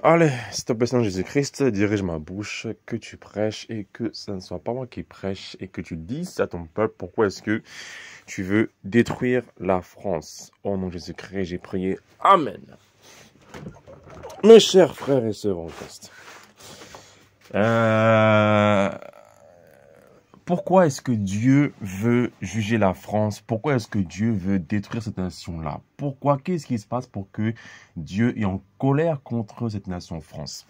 Allez, s'il te plaît, Seigneur Jésus-Christ, dirige ma bouche, que tu prêches et que ce ne soit pas moi qui prêche et que tu dises à ton peuple pourquoi est-ce que tu veux détruire la France. Au nom de Jésus-Christ, j'ai prié. Amen. Mes chers frères et sœurs en Christ, pourquoi est-ce que Dieu veut juger la France? Pourquoi est-ce que Dieu veut détruire cette nation-là? Pourquoi? Qu'est-ce qui se passe pour que Dieu est en colère contre cette nation France?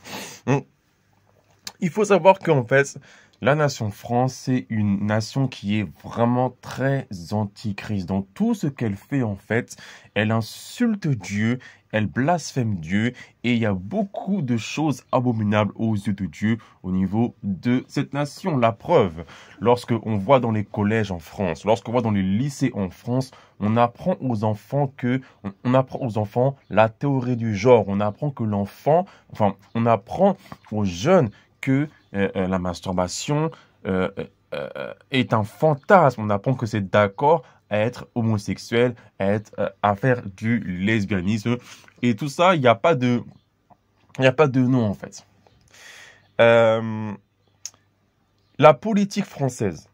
Il faut savoir qu'en fait, la nation France, c'est une nation qui est vraiment très antichrist. Dans tout ce qu'elle fait, en fait, elle insulte Dieu, elle blasphème Dieu, et il y a beaucoup de choses abominables aux yeux de Dieu au niveau de cette nation. La preuve, lorsque on voit dans les collèges en France, lorsqu'on voit dans les lycées en France, on apprend aux enfants la théorie du genre. On apprend que on apprend aux jeunes que la masturbation est un fantasme. On apprend que c'est d'accord à être homosexuel, à faire du lesbianisme. Et tout ça, il n'y a pas de nom en fait. La politique française,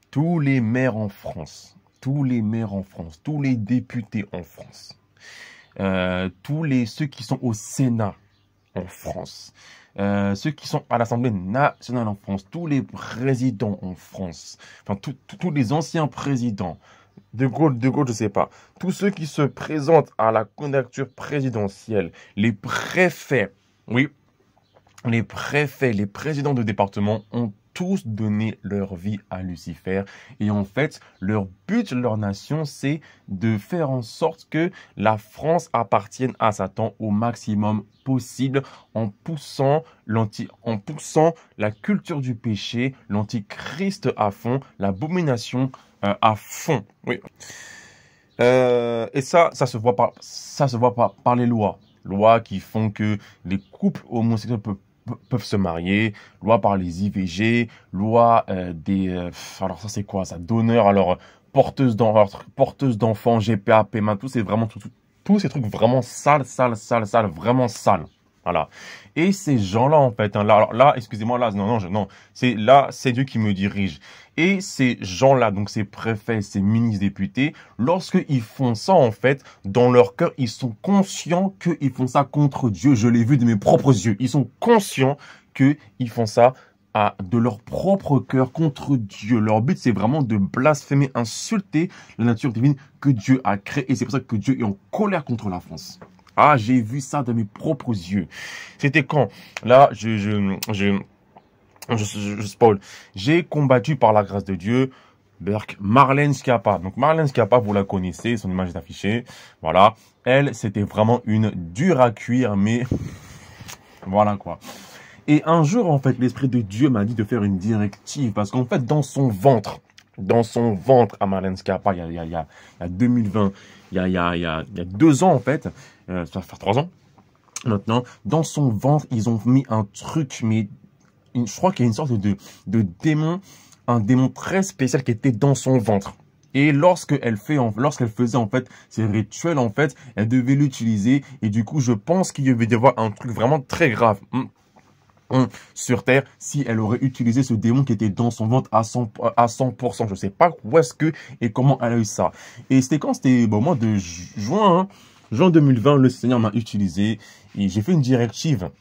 tous les maires en France, tous les députés en France, ceux qui sont au Sénat en France, ceux qui sont à l'Assemblée nationale en France, tous les présidents en France, enfin tous les anciens présidents, de Gaulle, je sais pas, tous ceux qui se présentent à la candidature présidentielle, les préfets, oui, les préfets, les présidents de département ont tous donné leur vie à Lucifer. Et en fait, leur but, leur nation, c'est de faire en sorte que la France appartienne à Satan au maximum possible en poussant la culture du péché, l'antichrist à fond, l'abomination à fond. Oui. Et ça se voit par les lois. Lois qui font que les couples homosexuels peuvent se marier, loi par les IVG, loi alors ça c'est quoi ça, donneur, alors porteuse d'enfants, GPA, PMA, tous ces trucs vraiment sales, vraiment sales. Voilà. Et ces gens-là, en fait, hein, là, excusez-moi, là, non, c'est Dieu qui me dirige. Et ces gens-là, donc ces préfets, ces ministres députés, lorsqu'ils font ça, en fait, dans leur cœur, ils sont conscients qu'ils font ça contre Dieu. Je l'ai vu de mes propres yeux. Ils sont conscients qu'ils font ça de leur propre cœur contre Dieu. Leur but, c'est vraiment de blasphémer, insulter la nature divine que Dieu a créée. Et c'est pour ça que Dieu est en colère contre la France. Ah, j'ai vu ça de mes propres yeux. C'était quand? Là, je spoil. J'ai combattu par la grâce de Dieu Marlène Schiappa. Donc Marlène Schiappa, vous la connaissez, son image est affichée. Voilà. Elle, c'était vraiment une dure à cuire, mais voilà quoi. Et un jour, en fait, l'Esprit de Dieu m'a dit de faire une directive. Parce qu'en fait, dans son ventre à Marlène Schiappa, il y a 2020, il y a 2 ans, en fait, ça va faire 3 ans maintenant, dans son ventre, ils ont mis un truc, mais je crois qu'il y a une sorte de démon, un démon très spécial qui était dans son ventre. Et lorsqu'elle faisait en fait ces rituels, en fait, elle devait l'utiliser. Et du coup, je pense qu'il devait y avoir un truc vraiment très grave sur Terre si elle aurait utilisé ce démon qui était dans son ventre à 100%. Je sais pas où est-ce que et comment elle a eu ça. Et c'était quand? C'était au mois de juin, juin 2020, le Seigneur m'a utilisé et j'ai fait une directive.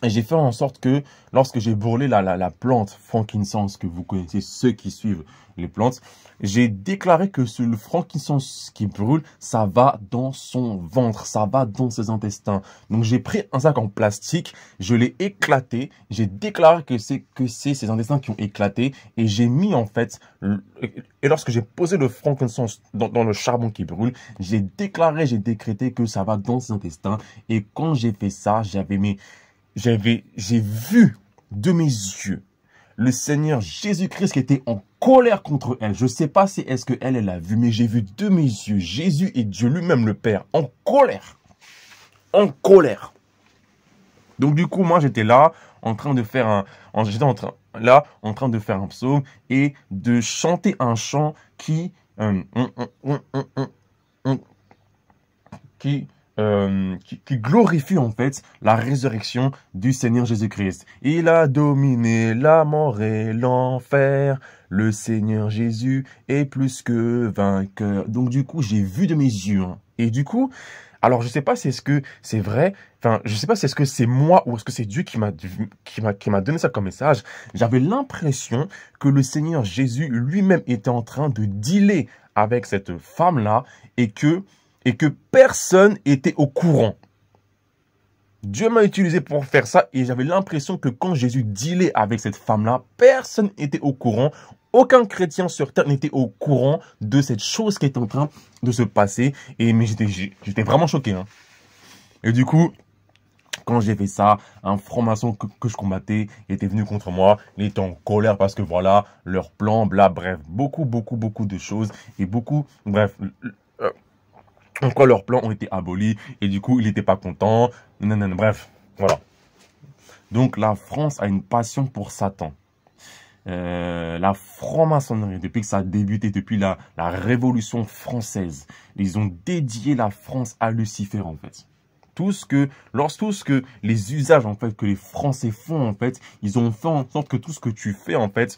Et j'ai fait en sorte que lorsque j'ai brûlé la plante frankincense, que vous connaissez, ceux qui suivent les plantes, j'ai déclaré que le frankincense qui brûle, ça va dans son ventre, ça va dans ses intestins. Donc j'ai pris un sac en plastique, je l'ai éclaté, j'ai déclaré que c'est ses intestins qui ont éclaté, et j'ai mis en fait, et lorsque j'ai posé le frankincense dans le charbon qui brûle, j'ai décrété que ça va dans ses intestins. Et quand j'ai fait ça, j'ai vu de mes yeux le Seigneur Jésus-Christ qui était en colère contre elle. Je ne sais pas si est-ce que elle a vu, mais j'ai vu de mes yeux Jésus et Dieu lui-même le Père en colère. En colère. Donc du coup, moi j'étais là en train de faire en train de faire un psaume et de chanter un chant qui qui glorifie en fait la résurrection du Seigneur Jésus-Christ. Il a dominé la mort et l'enfer. Le Seigneur Jésus est plus que vainqueur. Donc du coup, j'ai vu de mes yeux. Hein. Et du coup, alors je sais pas si est-ce que c'est vrai, enfin je sais pas si est-ce que c'est moi ou est-ce que c'est Dieu qui m'a donné ça comme message. J'avais l'impression que le Seigneur Jésus lui-même était en train de dealer avec cette femme-là et que personne était au courant. Dieu m'a utilisé pour faire ça et j'avais l'impression que quand Jésus dealait avec cette femme-là, personne n'était au courant. Aucun chrétien sur terre n'était au courant de cette chose qui était en train de se passer. Mais j'étais vraiment choqué. Hein. Et du coup, quand j'ai fait ça, un franc-maçon que je combattais était venu contre moi. Il était en colère parce que voilà, leur plan, bla, bref, beaucoup de choses. Et bref, encore leurs plans ont été abolis. Et du coup, il n'était pas content. Bref, voilà. Donc, la France a une passion pour Satan. La franc-maçonnerie, depuis que ça a débuté, depuis la Révolution française, ils ont dédié la France à Lucifer, en fait. Tout ce que les usages, en fait, que les Français font, en fait, ils ont fait en sorte que tout ce que tu fais, en fait,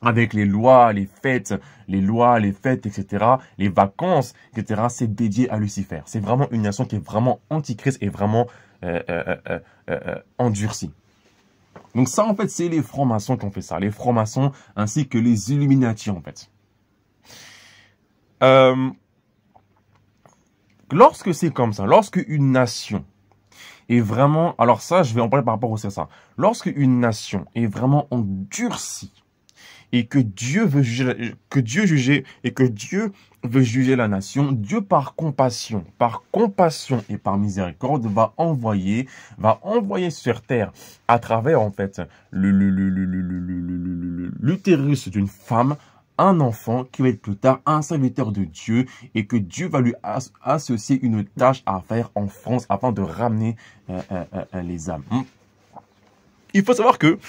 avec les lois, les fêtes, etc., les vacances, etc., c'est dédié à Lucifer. C'est vraiment une nation qui est vraiment antichrist et vraiment endurcie. Donc ça, en fait, c'est les francs-maçons qui ont fait ça. Les francs-maçons ainsi que les Illuminati, en fait. Lorsque c'est comme ça, lorsque une nation est vraiment... Alors ça, je vais en parler par rapport aussi à ça. Lorsque une nation est vraiment endurcie, et que Dieu veut juger, la nation, Dieu par compassion et par miséricorde va envoyer sur terre à travers en fait l'utérus d'une femme un enfant qui va être plus tard un serviteur de Dieu et que Dieu va lui associer une tâche à faire en France afin de ramener les âmes. Il faut savoir que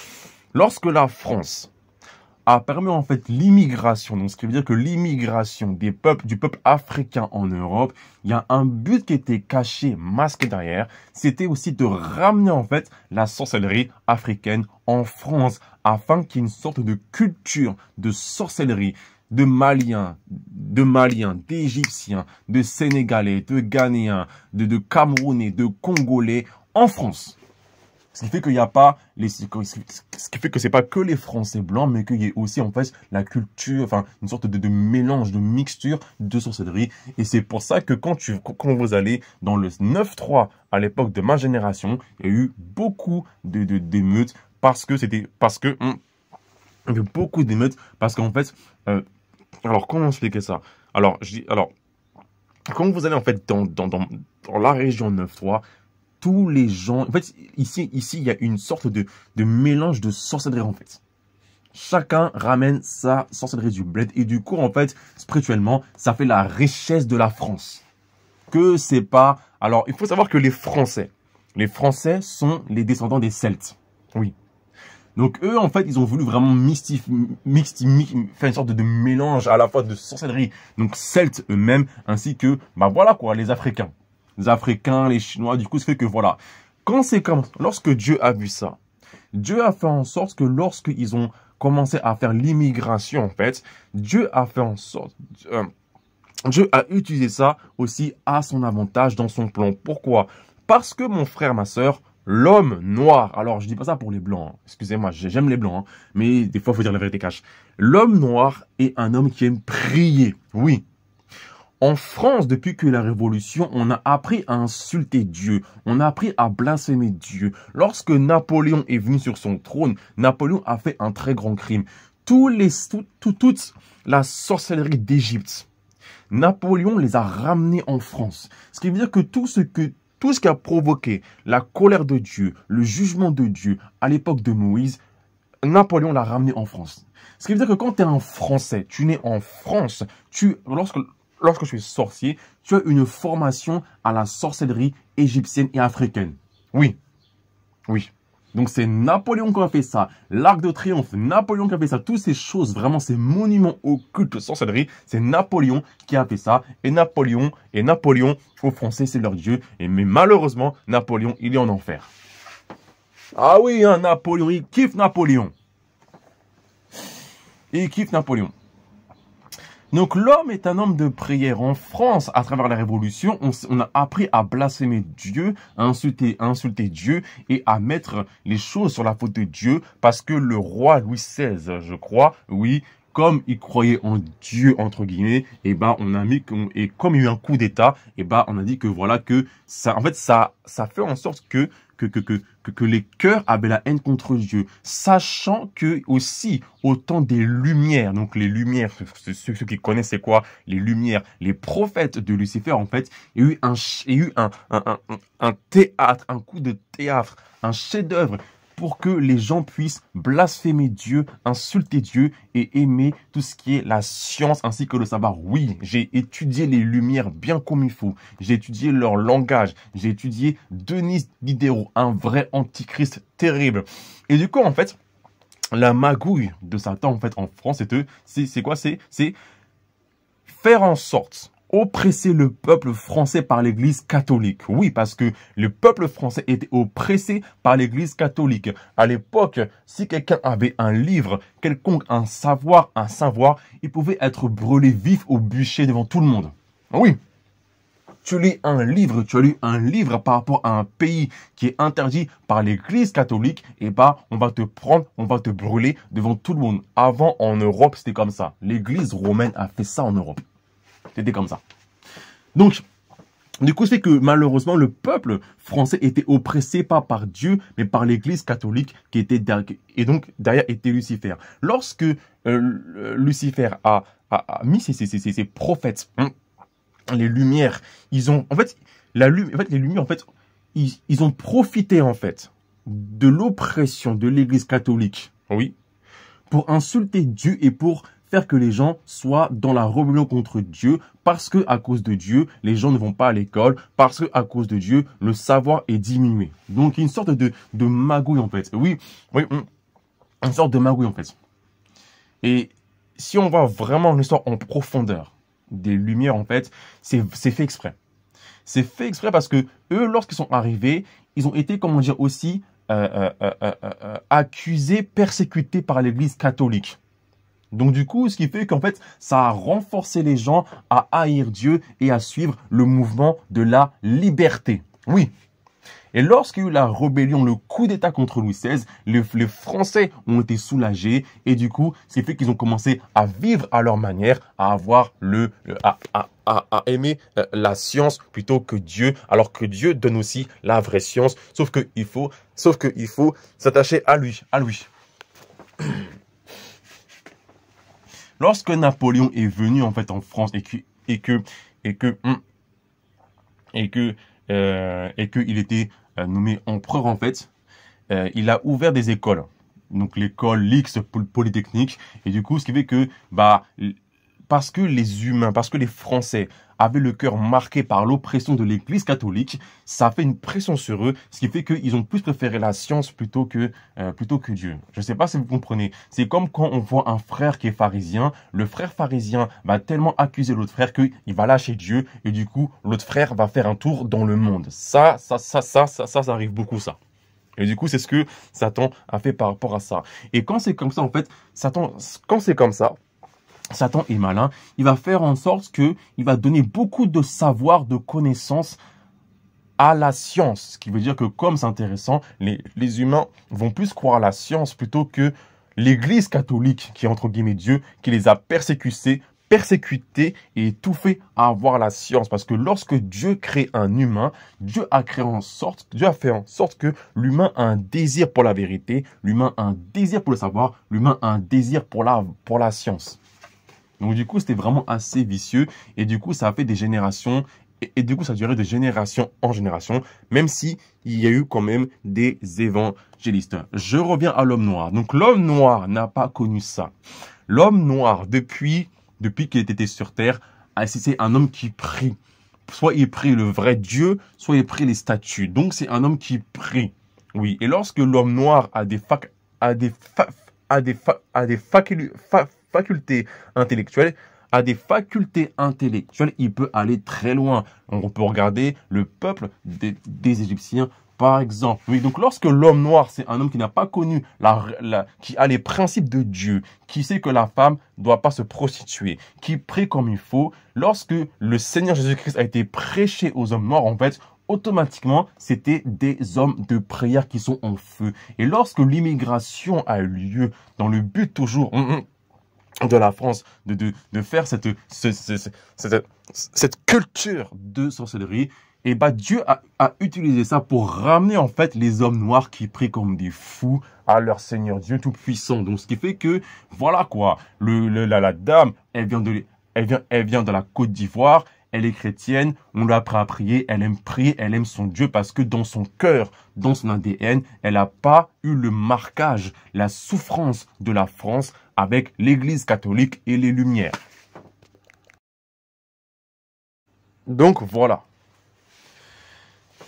lorsque la France a permis en fait l'immigration, donc ce qui veut dire que l'immigration du peuple africain en Europe, il y a un but qui était caché, masqué derrière, c'était aussi de ramener en fait la sorcellerie africaine en France, afin qu'il y ait une sorte de culture de sorcellerie de Maliens, d'Égyptiens, de Sénégalais, de Ghanéens, de Camerounais, de Congolais en France. Ce qui fait qu'il n'y a pas ce qui fait que c'est pas que les Français blancs, mais qu'il y ait aussi en fait la culture, enfin une sorte de mélange, de mixture de sorcellerie. Et c'est pour ça que quand vous allez dans le 9-3 à l'époque de ma génération, il y a eu beaucoup d'émeutes parce que il y a eu beaucoup d'émeutes parce qu'en fait, alors comment expliquer ça? Alors quand vous allez en fait dans la région 9-3, tous les gens... En fait, ici, il y a une sorte de mélange de sorcellerie, en fait. Chacun ramène sa sorcellerie du bled. Et du coup, en fait, spirituellement, ça fait la richesse de la France. Que c'est pas... Alors, il faut savoir que les Français sont les descendants des Celtes. Oui. Donc, eux, en fait, ils ont voulu vraiment faire une sorte de mélange à la fois de sorcellerie. Donc, Celtes eux-mêmes, ainsi que, bah voilà quoi, les Africains. Les Africains, les Chinois, du coup, ça fait que voilà. Quand c'est comme, lorsque Dieu a vu ça, Dieu a fait en sorte que lorsqu'ils ont commencé à faire l'immigration, en fait, Dieu a fait en sorte, Dieu a utilisé ça aussi à son avantage dans son plan. Pourquoi? Parce que mon frère, ma sœur, l'homme noir, alors je dis pas ça pour les blancs, hein. Excusez-moi, j'aime les blancs, hein, mais des fois il faut dire la vérité cache. L'homme noir est un homme qui aime prier, oui. En France, depuis que la Révolution, on a appris à insulter Dieu. On a appris à blasphémer Dieu. Lorsque Napoléon est venu sur son trône, Napoléon a fait un très grand crime. Toute la sorcellerie d'Égypte, Napoléon les a ramenés en France. Ce qui veut dire que tout ce qui a provoqué la colère de Dieu, le jugement de Dieu à l'époque de Moïse, Napoléon l'a ramené en France. Ce qui veut dire que quand tu es un Français, tu nais en France, lorsque tu es sorcier, tu as une formation à la sorcellerie égyptienne et africaine. Oui. Oui. Donc c'est Napoléon qui a fait ça. L'Arc de Triomphe, Napoléon qui a fait ça. Toutes ces choses, vraiment ces monuments occultes de sorcellerie, c'est Napoléon qui a fait ça. Et Napoléon, aux Français, c'est leur dieu. Mais malheureusement, Napoléon, il est en enfer. Ah oui, hein, Napoléon, il kiffe Napoléon. Il kiffe Napoléon. Donc l'homme est un homme de prière. En France, à travers la Révolution, on a appris à blasphémer Dieu, à insulter Dieu et à mettre les choses sur la faute de Dieu parce que le roi Louis XVI, je crois, oui, comme il croyait en Dieu, entre guillemets, et ben on a mis, et comme il y a eu un coup d'État, et ben on a dit que voilà, que ça, en fait, ça fait en sorte que les cœurs avaient la haine contre Dieu, sachant que aussi, au temps des Lumières, donc les Lumières, ceux qui connaissent c'est quoi, les Lumières, les prophètes de Lucifer, en fait, il y a eu un théâtre, un coup de théâtre, un chef-d'œuvre, pour que les gens puissent blasphémer Dieu, insulter Dieu et aimer tout ce qui est la science ainsi que le savoir. Oui, j'ai étudié les Lumières bien comme il faut. J'ai étudié leur langage. J'ai étudié Denis Diderot, un vrai antichrist terrible. Et du coup, en fait, la magouille de Satan, en fait, en France, c'est quoi? C'est faire en sorte oppresser le peuple français par l'Église catholique. Oui, parce que le peuple français était oppressé par l'Église catholique. À l'époque, si quelqu'un avait un livre, quelconque, un savoir, il pouvait être brûlé vif au bûcher devant tout le monde. Oui. Tu lis un livre, tu as lu un livre par rapport à un pays qui est interdit par l'Église catholique, et bah, on va te prendre, on va te brûler devant tout le monde. Avant, en Europe, c'était comme ça. L'Église romaine a fait ça en Europe. C'était comme ça. Donc, du coup, c'est que malheureusement, le peuple français était oppressé pas par Dieu, mais par l'Église catholique qui était derrière, et donc derrière était Lucifer. Lorsque Lucifer a mis ses prophètes, les Lumières, ils ont, en fait, les Lumières, en fait, ils ont profité en fait de l'oppression de l'Église catholique, oui, pour insulter Dieu et pour faire que les gens soient dans la rébellion contre Dieu, parce que à cause de Dieu, les gens ne vont pas à l'école, parce que à cause de Dieu, le savoir est diminué. Donc une sorte de magouille en fait. Oui, une sorte de magouille en fait. Et si on voit vraiment l'histoire en profondeur des Lumières en fait, c'est fait exprès. C'est fait exprès parce que eux, lorsqu'ils sont arrivés, ils ont été, comment dire, aussi accusés, persécutés par l'Église catholique. Donc du coup, ce qui fait qu'en fait, ça a renforcé les gens à haïr Dieu et à suivre le mouvement de la liberté. Oui. Et lorsqu'il y a eu la rébellion, le coup d'État contre Louis XVI, les Français ont été soulagés et du coup, ce qui fait qu'ils ont commencé à vivre à leur manière, à avoir à aimer la science plutôt que Dieu, alors que Dieu donne aussi la vraie science, sauf qu'il faut s'attacher à lui, Lorsque Napoléon est venu en fait en France et qu'il était nommé empereur en fait, il a ouvert des écoles. Donc l'école l'X Polytechnique, et du coup ce qui fait que parce que les Français avaient le cœur marqué par l'oppression de l'Église catholique, ça a fait une pression sur eux, ce qui fait qu'ils ont plus préféré la science plutôt que Dieu. Je ne sais pas si vous comprenez. C'est comme quand on voit un frère qui est pharisien, le frère pharisien va tellement accuser l'autre frère qu'il va lâcher Dieu, et du coup, l'autre frère va faire un tour dans le monde. Ça arrive beaucoup, ça. Et du coup, c'est ce que Satan a fait par rapport à ça. Et quand c'est comme ça, en fait, Satan est malin, il va faire en sorte que il va donner beaucoup de savoir, de connaissances à la science. Ce qui veut dire que comme c'est intéressant, les humains vont plus croire à la science plutôt que l'Église catholique, qui est entre guillemets Dieu, qui les a persécutés et étouffés à avoir la science. Parce que lorsque Dieu crée un humain, Dieu a fait en sorte que l'humain a un désir pour la vérité, l'humain a un désir pour le savoir, l'humain a un désir pour la science. Donc du coup, c'était vraiment assez vicieux et du coup, ça a fait des générations et du coup, ça a duré de génération en génération, même si il y a eu quand même des évangélistes. Je reviens à l'homme noir. Donc l'homme noir n'a pas connu ça. L'homme noir, depuis qu'il était sur Terre, c'est un homme qui prie. Soit il prie le vrai Dieu, soit il prie les statues. Donc c'est un homme qui prie. Oui, et lorsque l'homme noir a des, fa- a des facultés intellectuelles, il peut aller très loin. On peut regarder le peuple des Égyptiens, par exemple. Oui, donc lorsque l'homme noir, c'est un homme qui n'a pas connu qui a les principes de Dieu, qui sait que la femme ne doit pas se prostituer, qui prie comme il faut, lorsque le Seigneur Jésus-Christ a été prêché aux hommes noirs, en fait, automatiquement, c'était des hommes de prière qui sont en feu. Et lorsque l'immigration a eu lieu, dans le but toujours de la France, de faire cette culture de sorcellerie, et bah Dieu a utilisé ça pour ramener en fait les hommes noirs qui prient comme des fous à leur Seigneur Dieu Tout-Puissant. Donc ce qui fait que, voilà quoi, la dame, elle vient de la Côte d'Ivoire, elle est chrétienne, on lui a appris à prier, elle aime son Dieu parce que dans son cœur, dans son ADN, elle n'a pas eu le marquage, la souffrance de la France avec l'Église catholique et les Lumières. Donc voilà.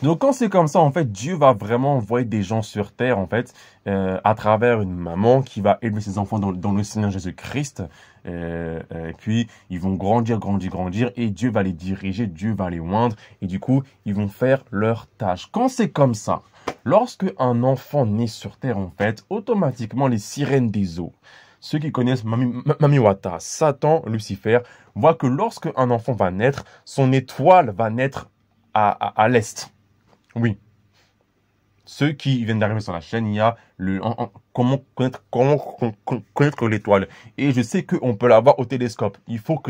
Donc quand c'est comme ça, en fait, Dieu va vraiment envoyer des gens sur terre, en fait, à travers une maman qui va élever ses enfants dans le Seigneur Jésus-Christ. Et puis, ils vont grandir, et Dieu va les diriger, Dieu va les oindre, et du coup, ils vont faire leur tâche. Quand c'est comme ça, lorsque un enfant naît sur terre, en fait, automatiquement, les sirènes des eaux, ceux qui connaissent Mami Wata, Satan, Lucifer, voient que lorsque un enfant va naître, son étoile va naître à l'est. Oui. Ceux qui viennent d'arriver sur la chaîne, il y a comment connaître l'étoile. Et je sais qu'on peut la voir au télescope. Il faut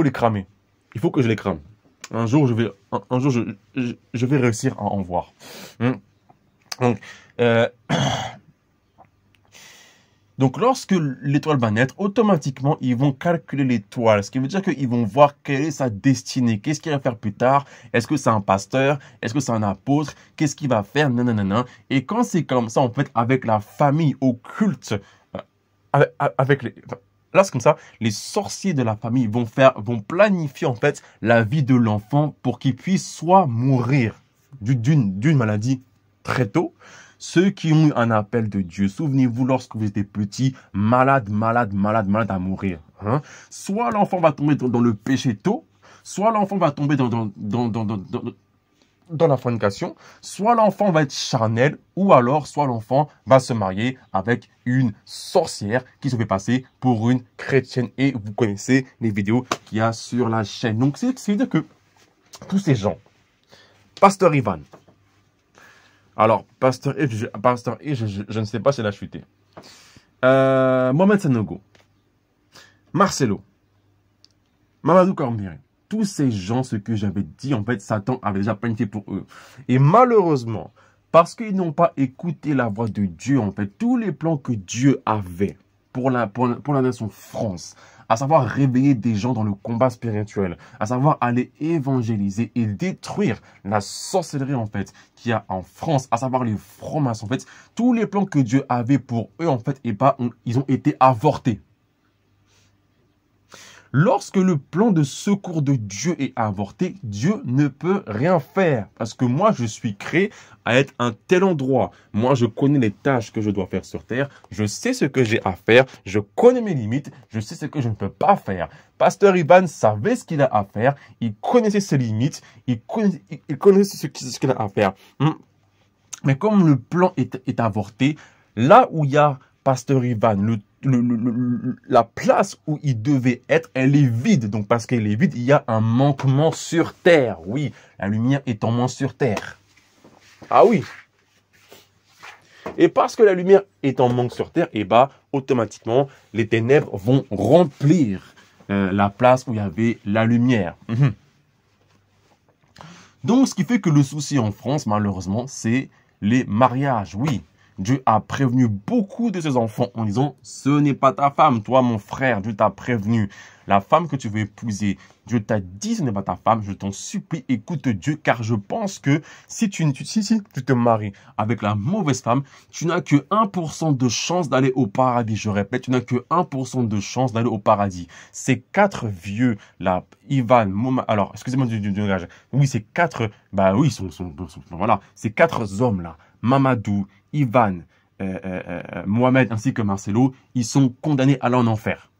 les cramer. Il faut que je les crame. Un jour, je vais réussir à en voir. Donc, donc, lorsque l'étoile va naître, automatiquement, ils vont calculer l'étoile. Ce qui veut dire qu'ils vont voir quelle est sa destinée. Qu'est-ce qu'il va faire plus tard? Est-ce que c'est un pasteur? Est-ce que c'est un apôtre? Qu'est-ce qu'il va faire? Nanana. Et quand c'est comme ça, en fait, avec la famille occulte, là, c'est comme ça, les sorciers de la famille vont planifier, en fait, la vie de l'enfant pour qu'il puisse soit mourir d'une maladie très tôt. Ceux qui ont eu un appel de Dieu, souvenez-vous lorsque vous étiez petit, malade à mourir. Hein? Soit l'enfant va tomber dans le péché tôt, soit l'enfant va tomber dans la fornication, soit l'enfant va être charnel, ou alors soit l'enfant va se marier avec une sorcière qui se fait passer pour une chrétienne. Et vous connaissez les vidéos qu'il y a sur la chaîne. Donc c'est-à-dire que tous ces gens, Pasteur Ivan, alors, Pasteur Yves, je ne sais pas si elle a chuté. Mohamed Sanogo, Marcelo, Mamadou Cormier, tous ces gens, ce que j'avais dit, en fait, Satan avait déjà planifié pour eux. Et malheureusement, parce qu'ils n'ont pas écouté la voix de Dieu, en fait, tous les plans que Dieu avait pour la nation France, à savoir réveiller des gens dans le combat spirituel, à savoir aller évangéliser et détruire la sorcellerie, en fait, qu'il y a en France, à savoir les francs-maçons, en fait, tous les plans que Dieu avait pour eux, en fait, ils ont été avortés. Lorsque le plan de secours de Dieu est avorté, Dieu ne peut rien faire. Parce que moi, je suis créé à être un tel endroit. Moi, je connais les tâches que je dois faire sur terre. Je sais ce que j'ai à faire. Je connais mes limites. Je sais ce que je ne peux pas faire. Pasteur Ivan savait ce qu'il a à faire. Il connaissait ses limites. Il connaissait ce qu'il a à faire. Mais comme le plan est avorté, là où il y a Pasteur Ivan, la place où il devait être, elle est vide. Donc, parce qu'elle est vide, il y a un manquement sur terre. Oui, la lumière est en moins sur terre. Ah oui. Et parce que la lumière est en manque sur terre, et bah, automatiquement, les ténèbres vont remplir la place où il y avait la lumière. Donc, ce qui fait que le souci en France, malheureusement, c'est les mariages. Oui. Dieu a prévenu beaucoup de ses enfants en disant « Ce n'est pas ta femme, toi mon frère, Dieu t'a prévenu. La femme que tu veux épouser, Dieu t'a dit ce n'est pas ta femme, je t'en supplie, écoute Dieu, car je pense que si tu te maries avec la mauvaise femme, tu n'as que 1% de chance d'aller au paradis. Je répète, tu n'as que 1% de chance d'aller au paradis. » Ces 4 vieux, là, Ivan, alors, excusez-moi du langage. Oui, ces 4, bah oui, voilà, ces 4 hommes-là, Mamadou, Ivan, Mohamed ainsi que Marcelo, ils sont condamnés à aller en enfer.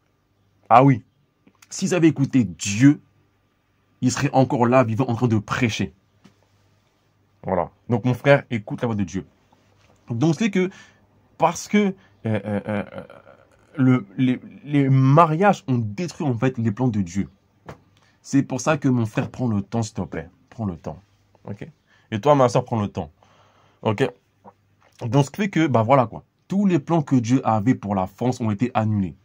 Ah oui, s'ils avaient écouté Dieu, ils seraient encore là, vivants, en train de prêcher. Voilà. Donc mon frère, écoute la voix de Dieu. Donc c'est que, parce que les mariages ont détruit en fait les plans de Dieu. C'est pour ça que mon frère, prend le temps, s'il te plaît. Prends le temps. Ok. Et toi, ma soeur, prends le temps. Ok. Donc, ce qui fait que, bah voilà quoi. Tous les plans que Dieu avait pour la France ont été annulés.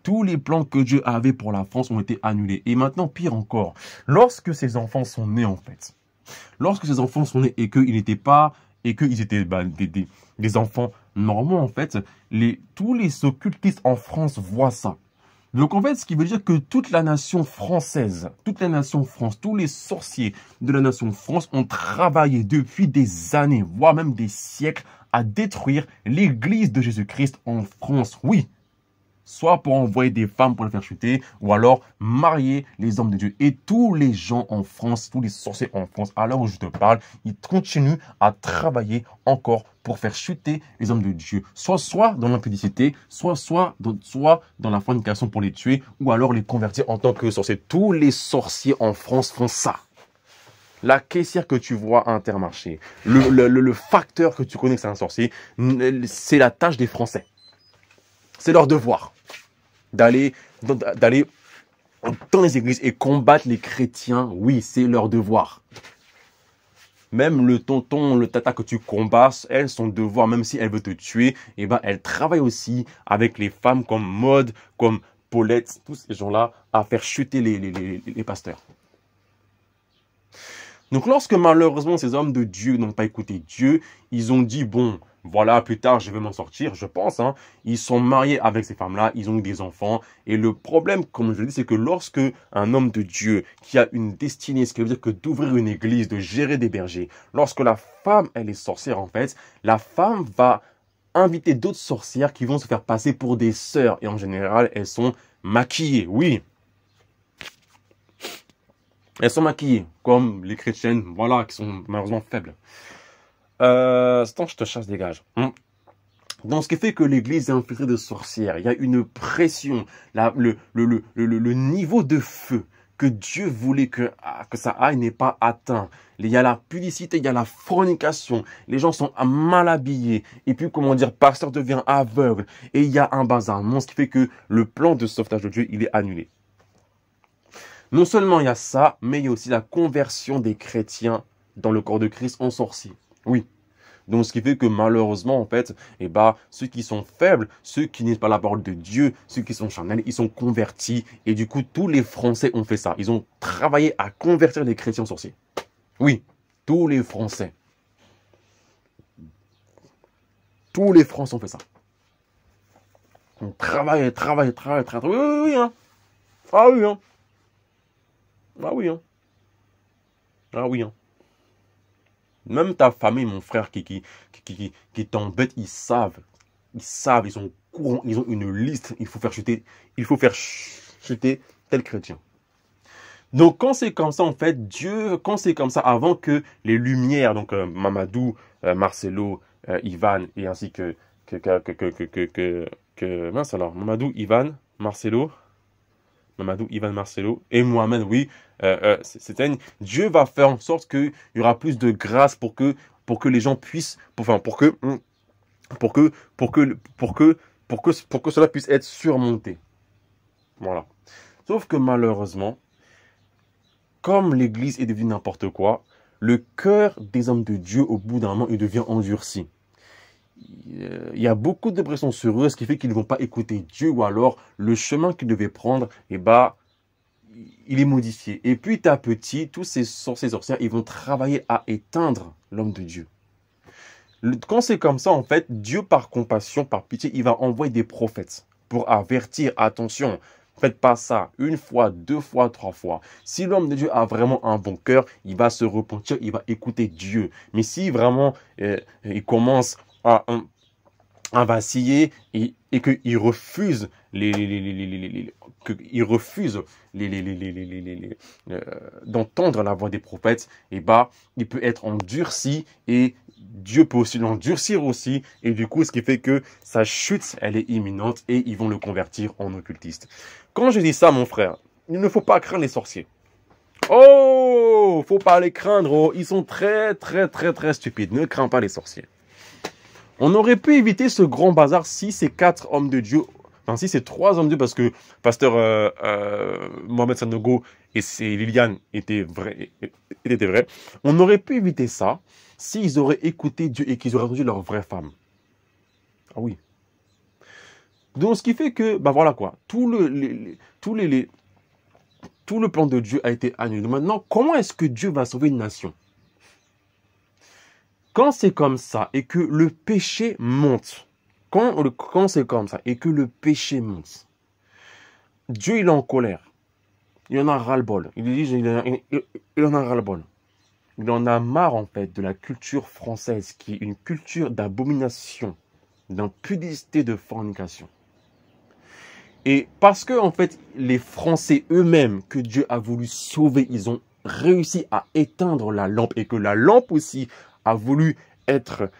Tous les plans que Dieu avait pour la France ont été annulés. Et maintenant, pire encore, lorsque ces enfants sont nés en fait, lorsque ces enfants sont nés et qu'ils n'étaient pas, et qu'ils étaient des enfants normaux en fait, tous les occultistes en France voient ça. Donc en fait, ce qui veut dire que toute la nation française, toute la nation France, tous les sorciers de la nation France ont travaillé depuis des années, voire même des siècles, à détruire l'église de Jésus-Christ en France. Oui, soit pour envoyer des femmes pour les faire chuter, ou alors marier les hommes de Dieu. Et tous les gens en France, tous les sorciers en France, à l'heure où je te parle, ils continuent à travailler encore pour faire chuter les hommes de Dieu. Soit dans l'impudicité, soit dans la fornication pour les tuer, ou alors les convertir en tant que sorciers. Tous les sorciers en France font ça. La caissière que tu vois à Intermarché, le facteur que tu connais que c'est un sorcier, c'est la tâche des Français. C'est leur devoir d'aller dans les églises et combattre les chrétiens. Oui, c'est leur devoir. Même le tonton, le tata que tu combats, elles, son devoir, même si elle veut te tuer, eh ben, elle travaille aussi avec les femmes comme Maud, comme Paulette, tous ces gens-là, à faire chuter les pasteurs. Donc lorsque malheureusement ces hommes de Dieu n'ont pas écouté Dieu, ils ont dit bon, voilà, plus tard je vais m'en sortir, je pense. Hein. Ils sont mariés avec ces femmes-là, ils ont eu des enfants. Et le problème, comme je le dis, c'est que lorsque un homme de Dieu qui a une destinée, ce qui veut dire que d'ouvrir une église, de gérer des bergers, lorsque la femme, elle est sorcière en fait, la femme va inviter d'autres sorcières qui vont se faire passer pour des sœurs. Et en général, elles sont maquillées, oui. Elles sont maquillées, comme les chrétiennes, voilà, qui sont malheureusement faibles. Attends, je te chasse, dégage. Donc, ce qui fait que l'église est infiltrée de sorcières. Il y a une pression, le niveau de feu que Dieu voulait que ça aille n'est pas atteint. Il y a la publicité, il y a la fornication. Les gens sont mal habillés. Et puis, comment dire, pasteur devient aveugle. Et il y a un bazar. Ce qui fait que le plan de sauvetage de Dieu, il est annulé. Non seulement il y a ça, mais il y a aussi la conversion des chrétiens dans le corps de Christ en sorciers. Oui. Donc, ce qui fait que malheureusement, en fait, eh ben, ceux qui sont faibles, ceux qui n'ont pas la parole de Dieu, ceux qui sont charnels, ils sont convertis. Et du coup, tous les Français ont fait ça. Ils ont travaillé à convertir les chrétiens sorciers. Oui, tous les Français. Tous les Français ont fait ça. On travaille. Oui, hein. Ah oui, hein. Ah oui, hein. Ah oui, hein. Même ta famille, mon frère, qui t'embête, ils savent, ils sont courants, ils ont une liste, il faut faire chuter tel chrétien. Donc, quand c'est comme ça, en fait, Dieu, quand c'est comme ça, avant que les lumières, donc Mamadou, Marcelo, Ivan, et ainsi mince alors, Mamadou, Ivan, Marcelo, et Mohamed, oui, Dieu va faire en sorte qu'il y aura plus de grâce pour que les gens puissent, pour que cela puisse être surmonté. Voilà. Sauf que malheureusement, comme l'Église est devenue n'importe quoi, le cœur des hommes de Dieu, au bout d'un moment, il devient endurci. Il y a beaucoup de pression sur eux, ce qui fait qu'ils ne vont pas écouter Dieu, ou alors le chemin qu'ils devaient prendre, eh ben, il est modifié. Et petit à petit, tous ces sorcières, ils vont travailler à éteindre l'homme de Dieu. Quand c'est comme ça, en fait, Dieu, par compassion, par pitié, il va envoyer des prophètes pour avertir, attention, faites pas ça, 1 fois, 2 fois, 3 fois. Si l'homme de Dieu a vraiment un bon cœur, il va se repentir, il va écouter Dieu. Mais si vraiment il commence à vaciller et qu'il refuse d'entendre la voix des prophètes, et bah, il peut être endurci et Dieu peut aussi l'endurcir aussi. Et du coup, ce qui fait que sa chute, elle est imminente et ils vont le convertir en occultiste. Quand je dis ça, mon frère, il ne faut pas craindre les sorciers. Oh, faut pas les craindre. Oh. Ils sont très, très, très, très stupides. Ne crains pas les sorciers. On aurait pu éviter ce grand bazar si ces 4 hommes de Dieu, enfin si ces 3 hommes de Dieu, parce que pasteur Mohamed Sanogo et Liliane étaient vrais, on aurait pu éviter ça s'ils auraient écouté Dieu et qu'ils auraient entendu leur vraie femme. Ah oui. Donc ce qui fait que, bah voilà quoi, tout le plan de Dieu a été annulé. Maintenant, comment est-ce que Dieu va sauver une nation? Quand c'est comme ça et que le péché monte, quand c'est comme ça et que le péché monte, Dieu il est en colère. Il en a ras-le-bol. Il en a ras-le-bol. Il en a marre en fait de la culture française qui est une culture d'abomination, d'impudicité, de fornication. Et parce que en fait les Français eux-mêmes que Dieu a voulu sauver, ils ont réussi à éteindre la lampe et que la lampe aussi a voulu être,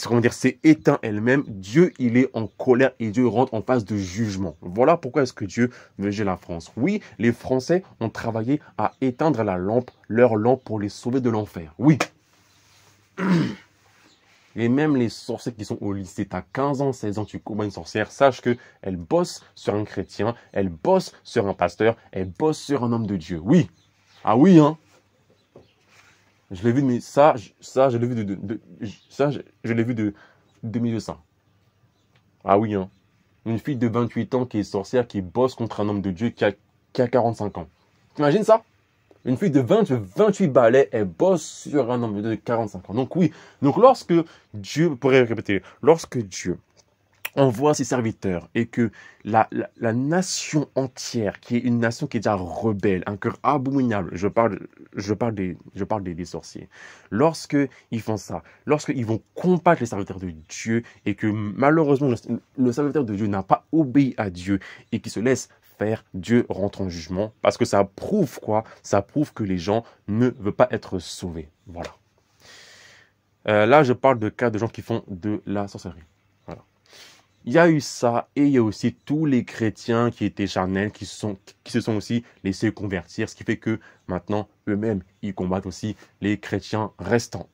comment dire, s'est éteint elle-même, Dieu, il est en colère et Dieu rentre en phase de jugement. Voilà pourquoi est-ce que Dieu veut juger la France. Oui, les Français ont travaillé à éteindre la lampe, leur lampe pour les sauver de l'enfer. Oui. Et même les sorcières qui sont au lycée, tu as 15 ans, 16 ans, tu combats une sorcière, sache qu'elle bosse sur un chrétien, elle bosse sur un pasteur, elle bosse sur un homme de Dieu. Oui. Ah oui, hein. Je l'ai vu, mais ça, je l'ai vu je l'ai vu de milieu ça. Ah oui, hein. Une fille de 28 ans qui est sorcière, qui bosse contre un homme de Dieu qui a 45 ans. T'imagines ça? Une fille de 28 balais, elle bosse sur un homme de Dieu de 45 ans. Donc oui, donc lorsque Dieu, pourrait répéter, lorsque Dieu envoie ses serviteurs et que la nation entière, qui est une nation qui est déjà rebelle, un cœur abominable, je parle des sorciers, lorsqu'ils font ça, lorsqu'ils vont combattre les serviteurs de Dieu et que malheureusement le serviteur de Dieu n'a pas obéi à Dieu et qui se laisse faire, Dieu rentre en jugement parce que ça prouve quoi? Ça prouve que les gens ne veulent pas être sauvés. Voilà. Là, je parle de cas de gens qui font de la sorcellerie. Voilà. Il y a eu ça et il y a aussi tous les chrétiens qui étaient charnels, qui se sont aussi laissés convertir, ce qui fait que maintenant, eux-mêmes, ils combattent aussi les chrétiens restants.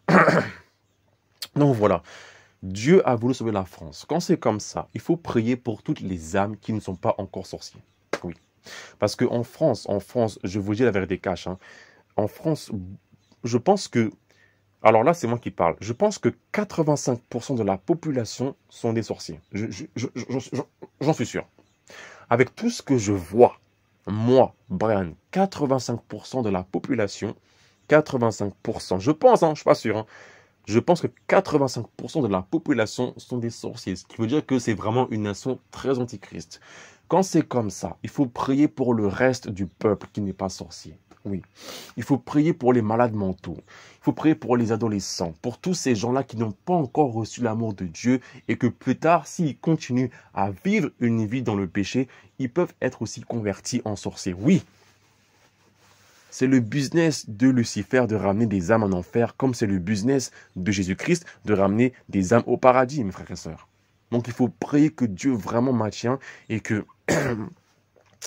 Donc voilà, Dieu a voulu sauver la France. Quand c'est comme ça, il faut prier pour toutes les âmes qui ne sont pas encore sorciers. Oui, parce qu'en France, je vous dis la vérité cache, hein, en France, je pense que, alors là, c'est moi qui parle. Je pense que 85% de la population sont des sorciers. J'en suis sûr. Avec tout ce que je vois, moi, Brian, 85% de la population, 85%, je pense, hein, je ne suis pas sûr, hein, je pense que 85% de la population sont des sorciers. Ce qui veut dire que c'est vraiment une nation très antichrist. Quand c'est comme ça, il faut prier pour le reste du peuple qui n'est pas sorcier. Oui, il faut prier pour les malades mentaux, il faut prier pour les adolescents, pour tous ces gens-là qui n'ont pas encore reçu l'amour de Dieu et que plus tard, s'ils continuent à vivre une vie dans le péché, ils peuvent être aussi convertis en sorciers. Oui, c'est le business de Lucifer de ramener des âmes en enfer, comme c'est le business de Jésus-Christ de ramener des âmes au paradis, mes frères et sœurs. Donc il faut prier que Dieu vraiment maintienne et que...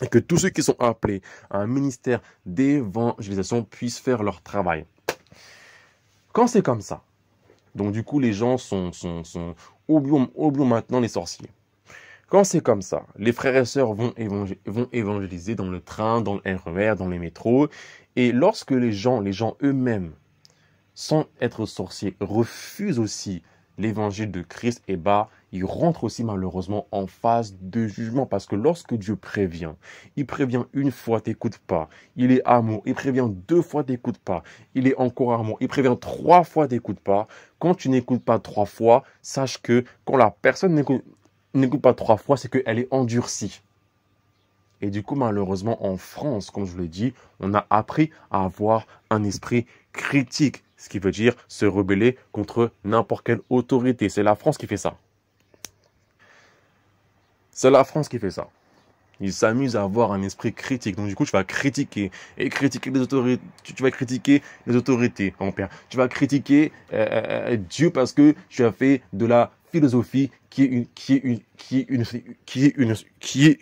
et que tous ceux qui sont appelés à un ministère d'évangélisation puissent faire leur travail. Quand c'est comme ça, donc du coup les gens oublions maintenant les sorciers. Quand c'est comme ça, les frères et sœurs vont évangéliser dans le train, dans le RER, dans les métros. Et lorsque les gens eux-mêmes, sans être sorciers, refusent aussi l'évangile de Christ, et ils rentrent aussi malheureusement en phase de jugement. Parce que lorsque Dieu prévient, il prévient une fois, t'écoutes pas. Il est amour, il prévient 2 fois, t'écoutes pas. Il est encore amour, il prévient 3 fois, t'écoutes pas. Quand tu n'écoutes pas 3 fois, sache que quand la personne n'écoute pas 3 fois, c'est qu'elle est endurcie. Et du coup, malheureusement, en France, comme je vous l'ai dit, on a appris à avoir un esprit critique. Ce qui veut dire se rebeller contre n'importe quelle autorité. C'est la France qui fait ça. C'est la France qui fait ça. Ils s'amusent à avoir un esprit critique. Donc, du coup, tu vas critiquer et critiquer les autorités. Tu vas critiquer les autorités, mon père. Tu vas critiquer Dieu parce que tu as fait de la philosophie qui est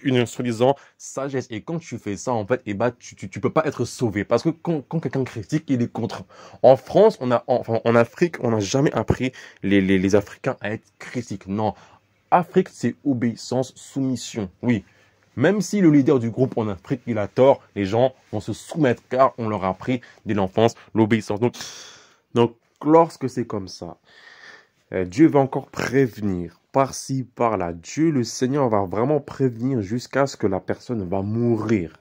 une soi-disant sagesse. Et quand tu fais ça, en fait, eh ben, tu peux pas être sauvé. Parce que quand quelqu'un critique, il est contre. En France, en Afrique, on n'a jamais appris les Africains à être critiques. Non. Afrique, c'est obéissance, soumission. Oui. Même si le leader du groupe en Afrique, il a tort, les gens vont se soumettre car on leur a appris dès l'enfance l'obéissance. Donc, lorsque c'est comme ça, Dieu va encore prévenir par-ci, par-là. Dieu, le Seigneur, va vraiment prévenir jusqu'à ce que la personne va mourir.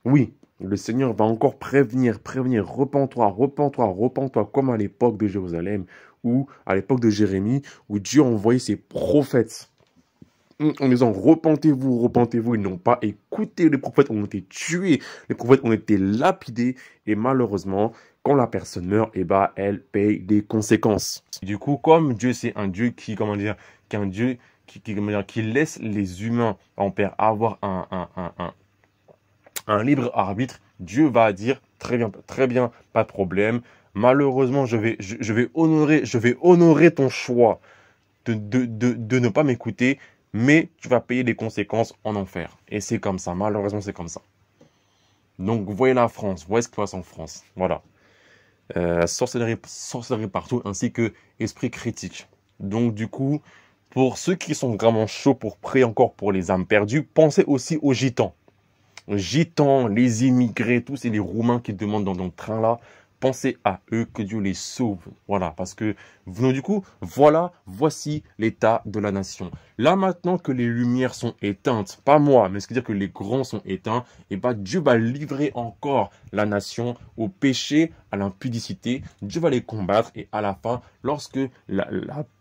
Oui, le Seigneur va encore prévenir, repens-toi, repens-toi, repens-toi, comme à l'époque de Jérusalem ou à l'époque de Jérémie, où Dieu a envoyé ses prophètes en disant repentez-vous, repentez-vous. Ils n'ont pas écouté. Les prophètes ont été tués, les prophètes ont été lapidés. Et malheureusement, quand la personne meurt, eh ben, elle paye des conséquences. Du coup, comme Dieu, c'est un Dieu qui, comment dire, qui est un Dieu qui laisse les humains en paix avoir un libre arbitre, Dieu va dire très bien, pas de problème. Malheureusement, je vais honorer ton choix de ne pas m'écouter, mais tu vas payer des conséquences en enfer. Et c'est comme ça, malheureusement c'est comme ça. Donc vous voyez la France, voyez ce qui se passe en France. Voilà. Sorcellerie partout, ainsi que esprit critique. Donc du coup, pour ceux qui sont vraiment chauds pour prier encore pour les âmes perdues, pensez aussi aux gitans. Gitans, les immigrés, tous ces les Roumains qui demandent dans le train là, pensez à eux, que Dieu les sauve. Voilà, parce que du coup, voici l'état de la nation. Là maintenant que les lumières sont éteintes, pas moi, mais ce qui veut dire que les grands sont éteints, et ben Dieu va livrer encore la nation au péché, à l'impudicité. Dieu va les combattre et à la fin, lorsque la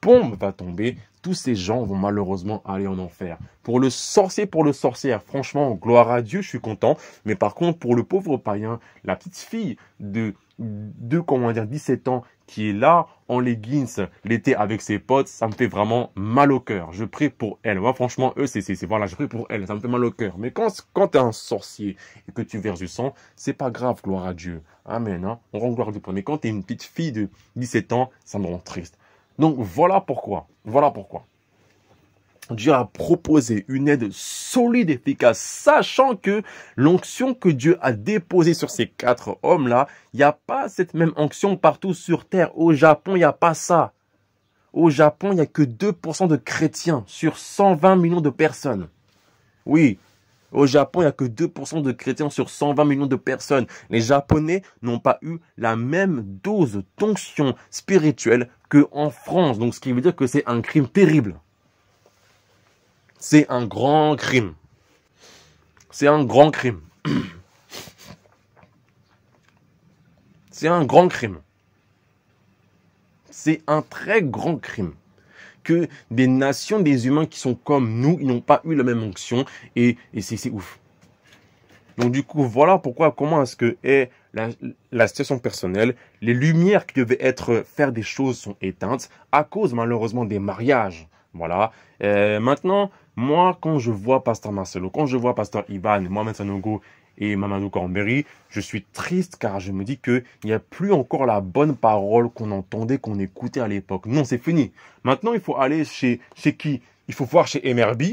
bombe va tomber, tous ces gens vont malheureusement aller en enfer. Pour le sorcier, pour le sorcière, franchement, gloire à Dieu, je suis content. Mais par contre, pour le pauvre païen, la petite fille de 17 ans qui est là en leggings l'été avec ses potes, ça me fait vraiment mal au cœur. Je prie pour elle. Moi, franchement, eux, voilà, je prie pour elle. Ça me fait mal au cœur. Mais quand tu es un sorcier et que tu verses du sang, c'est pas grave, gloire à Dieu. Amen. Hein? On rend gloire à Dieu. Mais quand tu es une petite fille de 17 ans, ça me rend triste. Donc, voilà pourquoi. Voilà pourquoi. Dieu a proposé une aide solide, efficace, sachant que l'onction que Dieu a déposée sur ces 4 hommes-là, il n'y a pas cette même onction partout sur Terre. Au Japon, il n'y a pas ça. Au Japon, il n'y a que 2% de chrétiens sur 120 millions de personnes. Oui, au Japon, il n'y a que 2% de chrétiens sur 120 millions de personnes. Les Japonais n'ont pas eu la même dose d'onction spirituelle qu'en France. Donc, ce qui veut dire que c'est un crime terrible. C'est un grand crime. C'est un grand crime. C'est un grand crime. C'est un très grand crime. Que des nations, des humains qui sont comme nous, ils n'ont pas eu la même onction. Et c'est ouf. Donc du coup, voilà pourquoi, comment est-ce que est la situation personnelle. Les lumières qui devaient faire des choses sont éteintes à cause malheureusement des mariages. Voilà. Maintenant, moi, quand je vois Pasteur Marcelo, quand je vois Pasteur Ivan, Mohamed Sanogo et Mamadou Cornberry, je suis triste car je me dis qu'il n'y a plus encore la bonne parole qu'on entendait, qu'on écoutait à l'époque. Non, c'est fini. Maintenant, il faut aller chez qui? Il faut voir chez MRB.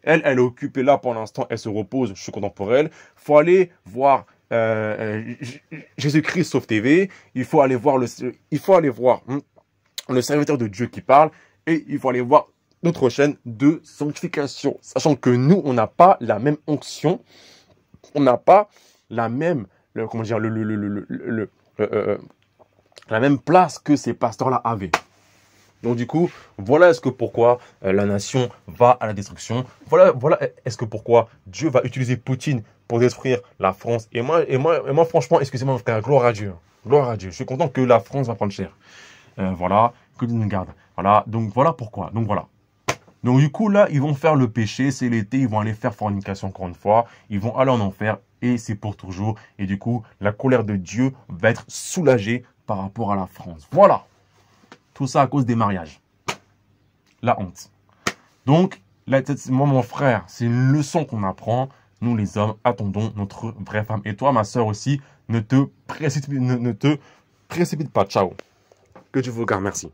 Elle est occupée là pour l'instant, elle se repose, je suis content pour elle. Il faut aller voir Jésus-Christ Sauve TV. Il faut aller voir le serviteur de Dieu qui parle. Et il faut aller voir notre chaîne de sanctification. Sachant que nous, on n'a pas la même onction. On n'a pas la même, la même place que ces pasteurs-là avaient. Donc du coup, voilà pourquoi la nation va à la destruction. Voilà est-ce que pourquoi Dieu va utiliser Poutine pour détruire la France. Et moi franchement, excusez-moi, frère, gloire à Dieu. Gloire à Dieu. Je suis content que la France va prendre cher. Voilà, que Dieu nous garde. Voilà, donc voilà pourquoi. Donc voilà. Donc du coup, là, ils vont faire le péché, c'est l'été, ils vont aller faire fornication encore une fois, ils vont aller en enfer, et c'est pour toujours. Et du coup, la colère de Dieu va être soulagée par rapport à la France. Voilà. Tout ça à cause des mariages. La honte. Donc, Là, moi, mon frère, c'est une leçon qu'on apprend. Nous, les hommes, attendons notre vraie femme. Et toi, ma soeur aussi, ne te précipite pas. Ciao. Que Dieu vous garde. Merci.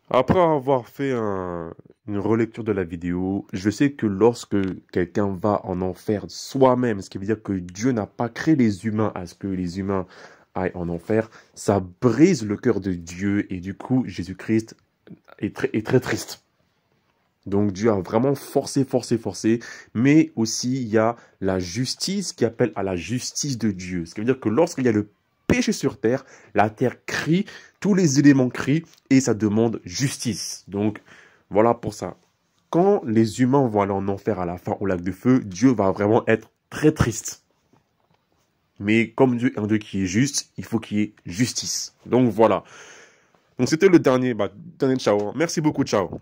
Après avoir fait une relecture de la vidéo, je sais que lorsque quelqu'un va en enfer soi-même, ce qui veut dire que Dieu n'a pas créé les humains à ce que les humains aillent en enfer, ça brise le cœur de Dieu et du coup, Jésus-Christ est très triste. Donc Dieu a vraiment forcé, mais aussi il y a la justice qui appelle à la justice de Dieu. Ce qui veut dire que lorsqu'il y a le péché sur terre, la terre crie, tous les éléments crient et ça demande justice. Donc voilà pour ça. Quand les humains vont aller en enfer à la fin au lac de feu, Dieu va vraiment être très triste. Mais comme Dieu est un Dieu qui est juste, il faut qu'il y ait justice. Donc voilà. Donc c'était le dernier, dernier ciao. Merci beaucoup, ciao.